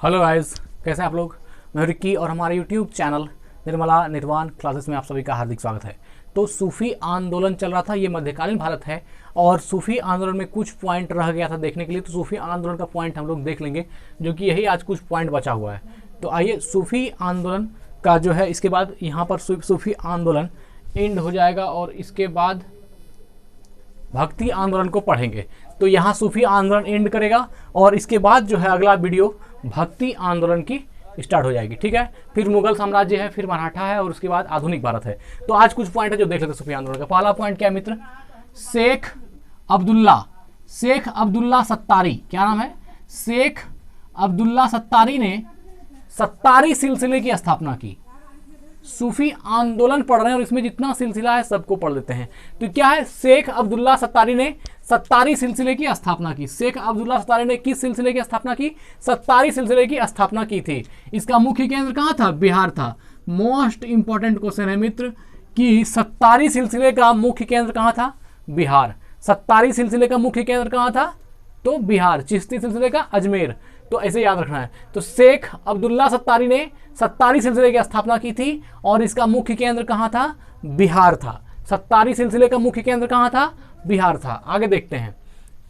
Hello guys, कैसे हैं आप लोग। मैं रिक्की और हमारे यूट्यूब चैनल निर्मला निर्वाण क्लासेस में आप सभी का हार्दिक स्वागत है। तो सूफी आंदोलन चल रहा था, ये मध्यकालीन भारत है और सूफी आंदोलन में कुछ पॉइंट रह गया था देखने के लिए। तो सूफी आंदोलन का पॉइंट हम लोग देख लेंगे, जो कि यही आज कुछ पॉइंट बचा हुआ है। तो आइए सूफी आंदोलन का जो है, इसके बाद यहाँ पर सूफी आंदोलन एंड हो जाएगा और इसके बाद भक्ति आंदोलन को पढ़ेंगे। तो यहाँ सूफी आंदोलन एंड करेगा और इसके बाद जो है अगला वीडियो भक्ति आंदोलन की स्टार्ट हो जाएगी। ठीक है, फिर मुगल साम्राज्य है, फिर मराठा है और उसके बाद आधुनिक भारत है। तो आज कुछ पॉइंट है जो देख लेते हैं सूफी आंदोलन का। पहला पॉइंट क्या है मित्र, शेख अब्दुल्ला सत्तारी। क्या नाम है? शेख अब्दुल्ला सत्तारी ने सत्तारी सिलसिले की स्थापना की। सूफी आंदोलन पढ़ रहे हैं और इसमें जितना सिलसिला है सबको पढ़ लेते हैं। तो क्या है, शेख अब्दुल्ला सत्तारी ने सत्तारी सिलसिले की स्थापना की। शेख अब्दुल्ला सत्तारी ने किस सिलसिले की स्थापना की? सत्तारी सिलसिले की स्थापना की थी। इसका मुख्य केंद्र कहाँ था? बिहार था। मोस्ट इंपॉर्टेंट क्वेश्चन है मित्र कि सत्तारी सिलसिले का मुख्य केंद्र कहाँ था? बिहार। सत्तारी सिलसिले का मुख्य केंद्र कहाँ था? तो बिहार। चिश्ती सिलसिले का अजमेर। तो ऐसे याद रखना है। तो शेख अब्दुल्ला सत्तारी ने सत्तारी सिलसिले की स्थापना की थी और इसका मुख्य केंद्र कहाँ था? बिहार था। सत्तारी सिलसिले का मुख्य केंद्र कहाँ था? बिहार था। आगे देखते हैं,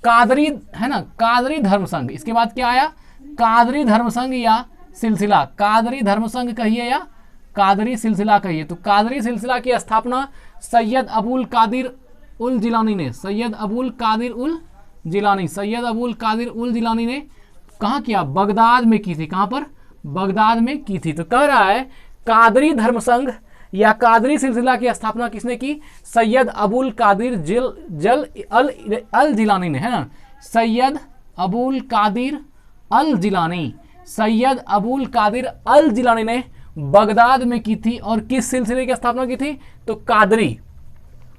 कादरी है ना, कादरी धर्म संघ। इसके बाद क्या आया? कादरी धर्म संघ या सिलसिला। कादरी धर्म संघ कहिए या कादरी सिलसिला कहिए। तो कादरी सिलसिला की स्थापना सैयद अबुल कादिर उल जिलानी ने, सैयद अबुल कादिर उल जिलानी ने कहाँ किया? बगदाद में की थी। कहाँ पर? बगदाद में की थी। तो कह रहा है कादरी धर्म संघ या कादरी सिलसिला की स्थापना किसने की? सैयद अबुल कादिर अल जिलानी ने, है ना। सैयद अबुल कादिर अल जिलानी ने बगदाद में की थी। और किस सिलसिले की स्थापना की थी? तो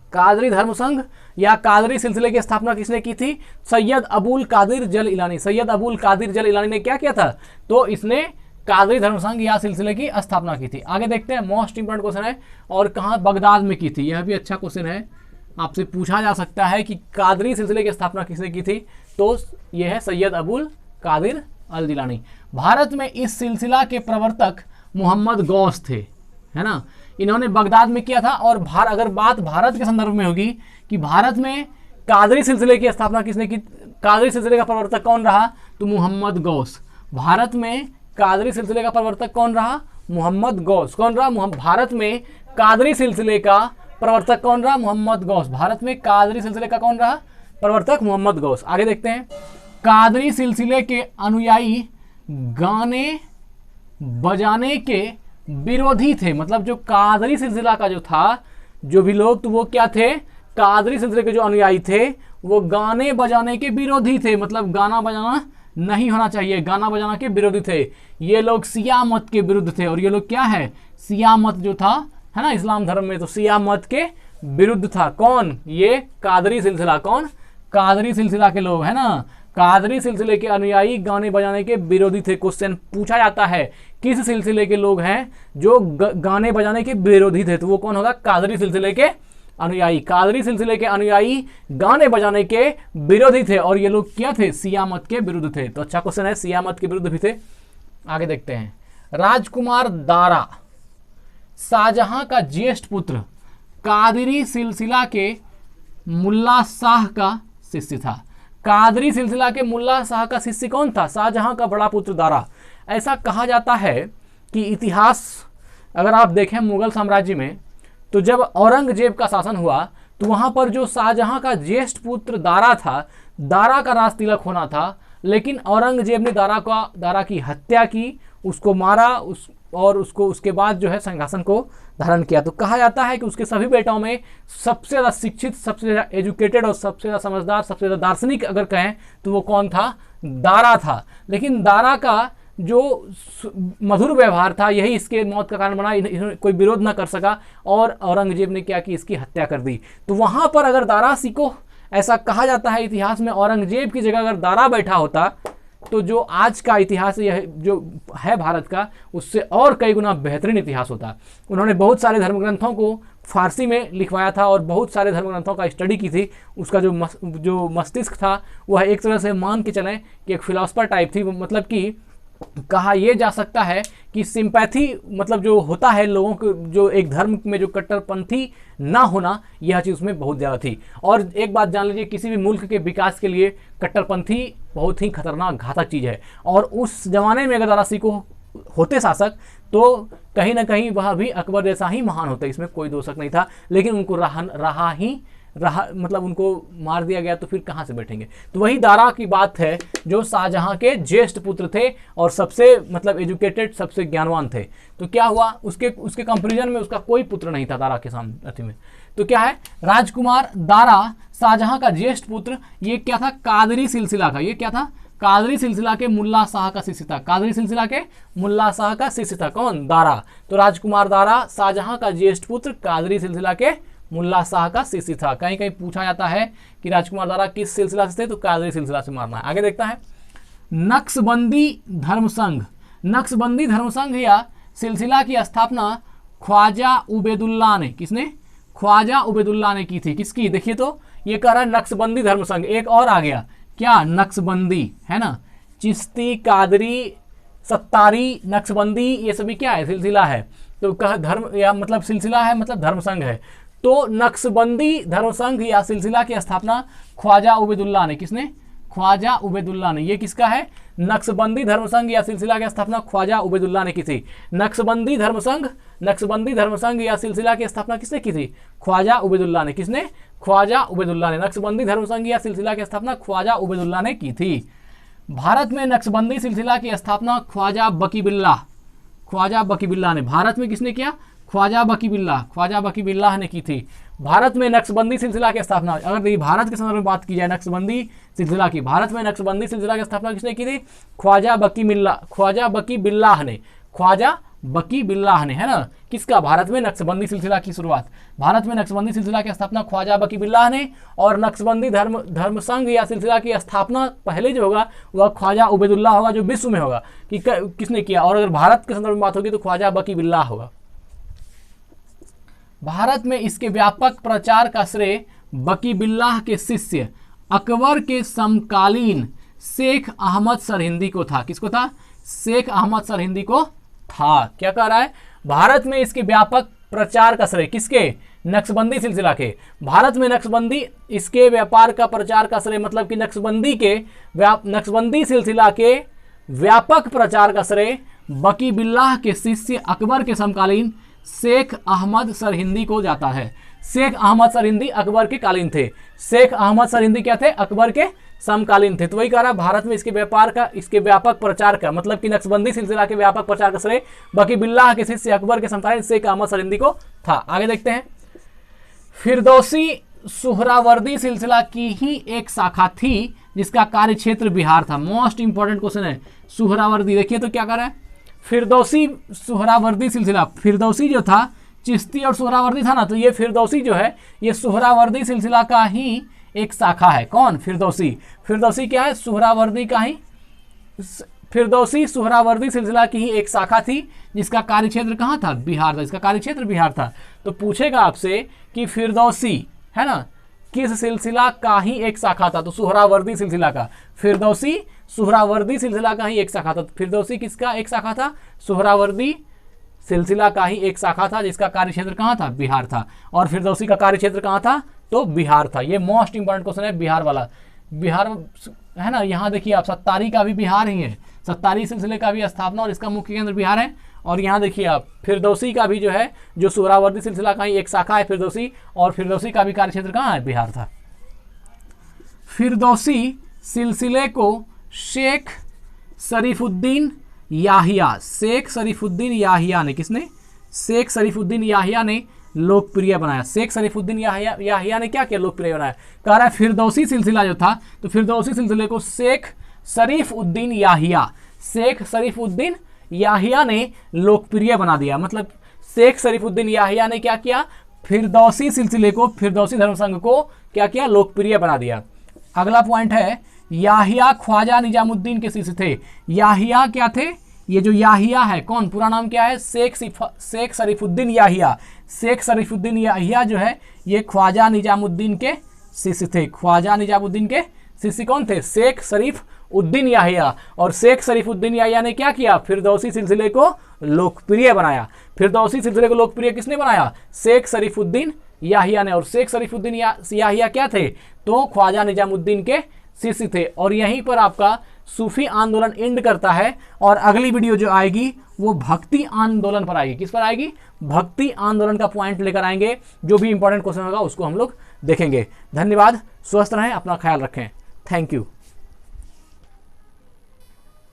कादरी धर्म संघ या कादरी सिलसिले की स्थापना किसने की थी? सैयद अबुल कादिर जल इलानी। सैयद अबुल कादिर जल इलानी ने क्या किया था? तो इसने कादरी धर्म संघ या सिलसिले की स्थापना की थी। आगे देखते हैं, मोस्ट इंपोर्टेंट क्वेश्चन है। और कहाँ? बगदाद में की थी। यह भी अच्छा क्वेश्चन है, आपसे पूछा जा सकता है कि कादरी सिलसिले की स्थापना किसने की थी? तो यह है सैयद अबुल कादिर अल जिलानी। भारत में इस सिलसिला के प्रवर्तक मोहम्मद गौस थे, है ना। इन्होंने बगदाद में किया था। और अगर बात भारत के संदर्भ में होगी कि भारत में कादरी सिलसिले की स्थापना किसने की, कादरी सिलसिले का प्रवर्तक कौन रहा? तो मोहम्मद गौस। भारत में कादरी सिलसिले का प्रवर्तक कौन रहा? मोहम्मद गौस। कौन रहा? भारत में कादरी सिलसिले का प्रवर्तक कौन रहा? मोहम्मद गौस। भारत में कादरी सिलसिले का कौन रहा? प्रवर्तक मोहम्मद गौस। आगे देखते हैं, कादरी सिलसिले के अनुयायी गाने बजाने के विरोधी थे। मतलब जो कादरी सिलसिला का जो था, जो भी लोग, तो वो क्या थे? कादरी सिलसिले के जो अनुयायी थे वो गाने बजाने के विरोधी थे। मतलब गाना बजाना नहीं होना चाहिए, गाना बजाना के विरोधी थे। ये लोग शिया मत के विरुद्ध थे। और ये लोग क्या है? शिया मत जो था, है ना, इस्लाम धर्म में, तो शिया मत के विरुद्ध था। कौन? ये कादरी सिलसिला। कौन? कादरी सिलसिला के लोग, है ना। कादरी सिलसिले के अनुयायी गाने बजाने के विरोधी थे। क्वेश्चन पूछा जाता है किस सिलसिले के लोग हैं जो गाने बजाने के विरोधी थे? तो वो कौन होगा? कादरी सिलसिले के अनुयायी। कादरी सिलसिले के अनुयायी गाने बजाने के विरोधी थे। और ये लोग क्या थे? शिया मत के विरुद्ध थे। तो अच्छा क्वेश्चन है, शिया मत के विरुद्ध भी थे। आगे देखते हैं, राजकुमार दारा शाहजहां का ज्येष्ठ पुत्र, कादरी सिलसिला के मुल्ला शाह का शिष्य था। कादरी सिलसिला के मुल्ला शाह का शिष्य कौन था? शाहजहां का बड़ा पुत्र दारा। ऐसा कहा जाता है कि इतिहास अगर आप देखें मुगल साम्राज्य में, तो जब औरंगजेब का शासन हुआ तो वहाँ पर जो शाहजहां का ज्येष्ठ पुत्र दारा था, दारा का राज तिलक होना था। लेकिन औरंगजेब ने दारा की हत्या की, उसको मारा, और उसके बाद जो है सिंहासन को धारण किया। तो कहा जाता है कि उसके सभी बेटों में सबसे ज़्यादा शिक्षित, सबसे ज़्यादा एजुकेटेड और सबसे ज़्यादा समझदार, सबसे ज़्यादा दार्शनिक अगर कहें तो वो कौन था? दारा था। लेकिन दारा का जो मधुर व्यवहार था यही इसके मौत का कारण बना। कोई विरोध ना कर सका और औरंगजेब ने क्या की? इसकी हत्या कर दी। तो वहाँ पर अगर दारा को, ऐसा कहा जाता है इतिहास में, औरंगजेब की जगह अगर दारा बैठा होता तो जो आज का इतिहास यह जो है भारत का, उससे और कई गुना बेहतरीन इतिहास होता। उन्होंने बहुत सारे धर्मग्रंथों को फारसी में लिखवाया था और बहुत सारे धर्मग्रंथों का स्टडी की थी। उसका जो मस्तिष्क था वह एक तरह से मान के चलें कि एक फिलोसफर टाइप थी। मतलब कि कहा यह जा सकता है कि सिंपैथी मतलब जो होता है लोगों को, जो एक धर्म में जो कट्टरपंथी ना होना, यह चीज़ उसमें बहुत ज़्यादा थी। और एक बात जान लीजिए, किसी भी मुल्क के विकास के लिए कट्टरपंथी बहुत ही खतरनाक घातक चीज़ है। और उस जमाने में अगर दारा सिकोह होते शासक तो कहीं ना कहीं वह भी अकबर जैसा ही महान होता, इसमें कोई दो शक नहीं था। लेकिन उनको मतलब उनको मार दिया गया, तो फिर कहाँ से बैठेंगे। तो वही दारा की बात है जो शाहजहां के ज्येष्ठ पुत्र थे और सबसे मतलब एजुकेटेड, सबसे ज्ञानवान थे। तो क्या हुआ, उसके कंपेरिजन में उसका कोई पुत्र नहीं था दारा के सामने अति में। तो क्या है, राजकुमार दारा शाहजहां का ज्येष्ठ पुत्र, ये क्या था, कादरी सिलसिला का, ये क्या था, कादरी सिलसिला के मुल्ला शाह का शिष्य था। कादरी सिलसिला के मुल्ला शाह का शिष्य था कौन, दारा। तो राजकुमार दारा शाहजहां का ज्येष्ठ पुत्र, कादरी सिलसिला के मुल्ला शाह का शिष्य था। कहीं कहीं पूछा जाता है कि राजकुमार दारा किस सिलसिला से थे, तो कादरी सिलसिला से मारना है। आगे देखता है, नक्शबंदी धर्म संघ। नक्शबंदी धर्म संघ या सिलसिला की स्थापना ख्वाजा उबैदुल्लाह ने, किसने, ख्वाजा उबैदुल्लाह ने की थी। किसकी, देखिए तो ये कह रहा है नक्शबंदी धर्म संघ। एक और आ गया क्या, नक्शबंदी, है ना, चिश्ती, कादरी, सत्तारी, नक्शबंदी, ये सभी क्या है, सिलसिला है। तो कह धर्म या मतलब सिलसिला है, मतलब धर्म संघ है। तो नक्शबंदी धर्म संघ या सिलसिला की स्थापना ख्वाजा उबैदुल्लाह ने, किसने, ख्वाजा उबैदुल्लाह ने। ये किसका है, नक्शबंदी धर्म संघ या सिलसिला की स्थापना ख्वाजा उबैदुल्लाह ने की थी। नक्शबंदी धर्म संघ या सिलसिला की स्थापना किसने की थी, ख्वाजा उबैदुल्लाह ने। किसने, ख्वाजा उबैदुल्लाह ने। नक्शबंदी धर्म संघ या सिलसिला की स्थापना ख्वाजा उबैदुल्लाह ने की थी। भारत में नक्शबंदी सिलसिला की स्थापना ख्वाजा बकी बिल्लाह ने। भारत में किसने किया, ख्वाजा बकी बिल्लाह ने की थी। भारत में नक्शबंदी सिलसिला की स्थापना, अगर देखिए भारत के संदर्भ में बात की जाए नक्शबंदी सिलसिला की, भारत में नक्शबंदी सिलसिला की स्थापना किसने की थी, ख्वाजा बकी बिल्लाह ने, है ना। किसका, भारत में नक्शबंदी सिलसिला की शुरुआत, भारत में नक्शबंदी सिलसिला की स्थापना ख्वाजा बकी बिल्लाह ने। और नक्शबंदी धर्म संघ या सिलसिला की स्थापना पहले जो होगा वह ख्वाजा उबैदुल्लाह होगा, जो विश्व में होगा कि किसने किया। और अगर भारत के संदर्भ में बात होगी तो ख्वाजा बकी बिल्लाह होगा। भारत में इसके व्यापक प्रचार का श्रेय बकी बिल्लाह के शिष्य अकबर के समकालीन शेख अहमद सरहिंदी को था। किसको था, शेख अहमद सरहिंदी को था। क्या कह रहा है, भारत में इसके व्यापक प्रचार का श्रेय किसके, नक्शबंदी सिलसिला के। भारत में नक्शबंदी इसके व्यापार का प्रचार का श्रेय, मतलब कि नक्शबंदी सिलसिला के व्यापक प्रचार का श्रेय बकी बिल्लाह के शिष्य अकबर के समकालीन शेख अहमद सरहिंदी को जाता है। शेख अहमद सरहिंदी अकबर के कालीन थे। शेख अहमद सरहिंदी क्या थे, अकबर के समकालीन थे। तो वही कह रहा भारत में इसके व्यापक प्रचार का, मतलब कि नक्शबंदी सिलसिला के व्यापक प्रचार का श्रेय बकी बिल्लाह के शिष्य अकबर के समकालीन शेख अहमद सरहिंदी को था। आगे देखते हैं, फिरदौसी सुहरावर्दी सिलसिला की ही एक शाखा थी जिसका कार्य क्षेत्र बिहार था। मोस्ट इंपॉर्टेंट क्वेश्चन है सुहरावर्दी। देखिए तो क्या कर रहा है, फिरदौसी सुहरावर्दी सिलसिला, फिरदौसी जो था चिश्ती और सुहरावर्दी था ना, तो ये फिरदौसी जो है ये सुहरावर्दी सिलसिला का ही एक शाखा है। कौन, फिरदौसी क्या है, सुहरावर्दी का ही, फिरदौसी सुहरावर्दी सिलसिला की ही एक शाखा थी जिसका कार्य क्षेत्र कहाँ था, बिहार था। इसका कार्य क्षेत्र बिहार था। तो पूछेगा आपसे कि फिरदौसी, है ना, किस सिलसिला का ही एक शाखा था, तो सुहरावर्दी सिलसिला का। फिरदौसी सुहरावर्दी सिलसिला का ही एक शाखा था। फिरदौसी किसका एक शाखा था, सुहरावर्दी सिलसिला का ही एक शाखा था जिसका कार्य क्षेत्र कहाँ था, बिहार था। और फिरदौसी का कार्य क्षेत्र कहाँ था, तो बिहार था। ये मोस्ट इंपॉर्टेंट क्वेश्चन है, बिहार वाला। बिहार है ना, यहाँ देखिए आप, सत्तारी का भी बिहार ही है, सत्तारी सिलसिले का भी स्थापना और इसका मुख्य केंद्र बिहार है। और यहाँ देखिए आप, फिरदौसी का भी जो है, जो सुहरावर्दी सिलसिला का ही एक शाखा है फिरदौसी, और फिरदौसी का भी कार्य क्षेत्र कहाँ है, बिहार था। फिरदौसी सिलसिले को शेख शरीफुद्दीन याहिया ने, किसने, शेख शरीफुद्दीन याहिया ने लोकप्रिय बनाया। शेख शरीफुद्दीन याहिया ने क्या किया, लोकप्रिय बनाया। कह रहा है फिरदौसी सिलसिला जो था, तो फिरदौसी सिलसिले को शेख शरीफुद्दीन याहिया ने लोकप्रिय बना दिया। मतलब शेख शरीफुद्दीन याहिया ने क्या किया, फिरदौसी सिलसिले को, फिरदौसी धर्म संघ को क्या किया, लोकप्रिय बना दिया। अगला पॉइंट है, याहिया ख्वाजा निजामुद्दीन के शिष्य थे। याहिया क्या थे, ये जो याहिया है, कौन, पूरा नाम क्या है, शेख शरीफुद्दीन याहिया। शेख शरीफुद्दीन याहिया जो है ये ख्वाजा निजामुद्दीन के शिष्य थे, ख्वाजा निजामुद्दीन के शिष्य कौन थे? शेख शरीफ उद्दीन याहिया। और शेख शरीफ उद्दीन याहिया ने क्या किया? फिरदौसी सिलसिले को लोकप्रिय बनाया। फिरदौसी सिलसिले को लोकप्रिय किसने बनाया? शेख शरीफुद्दीन याहिया ने। और शेख शरीफुद्दीन याहिया क्या थे? तो ख्वाजा निजामुद्दीन के शिष्य थे। और यहीं पर आपका सूफी आंदोलन एंड करता है। और अगली वीडियो जो आएगी वो भक्ति आंदोलन पर आएगी। किस पर आएगी? भक्ति आंदोलन का पॉइंट लेकर आएंगे। जो भी इंपॉर्टेंट क्वेश्चन होगा उसको हम लोग देखेंगे। धन्यवाद, स्वस्थ रहें, अपना ख्याल रखें। Thank you.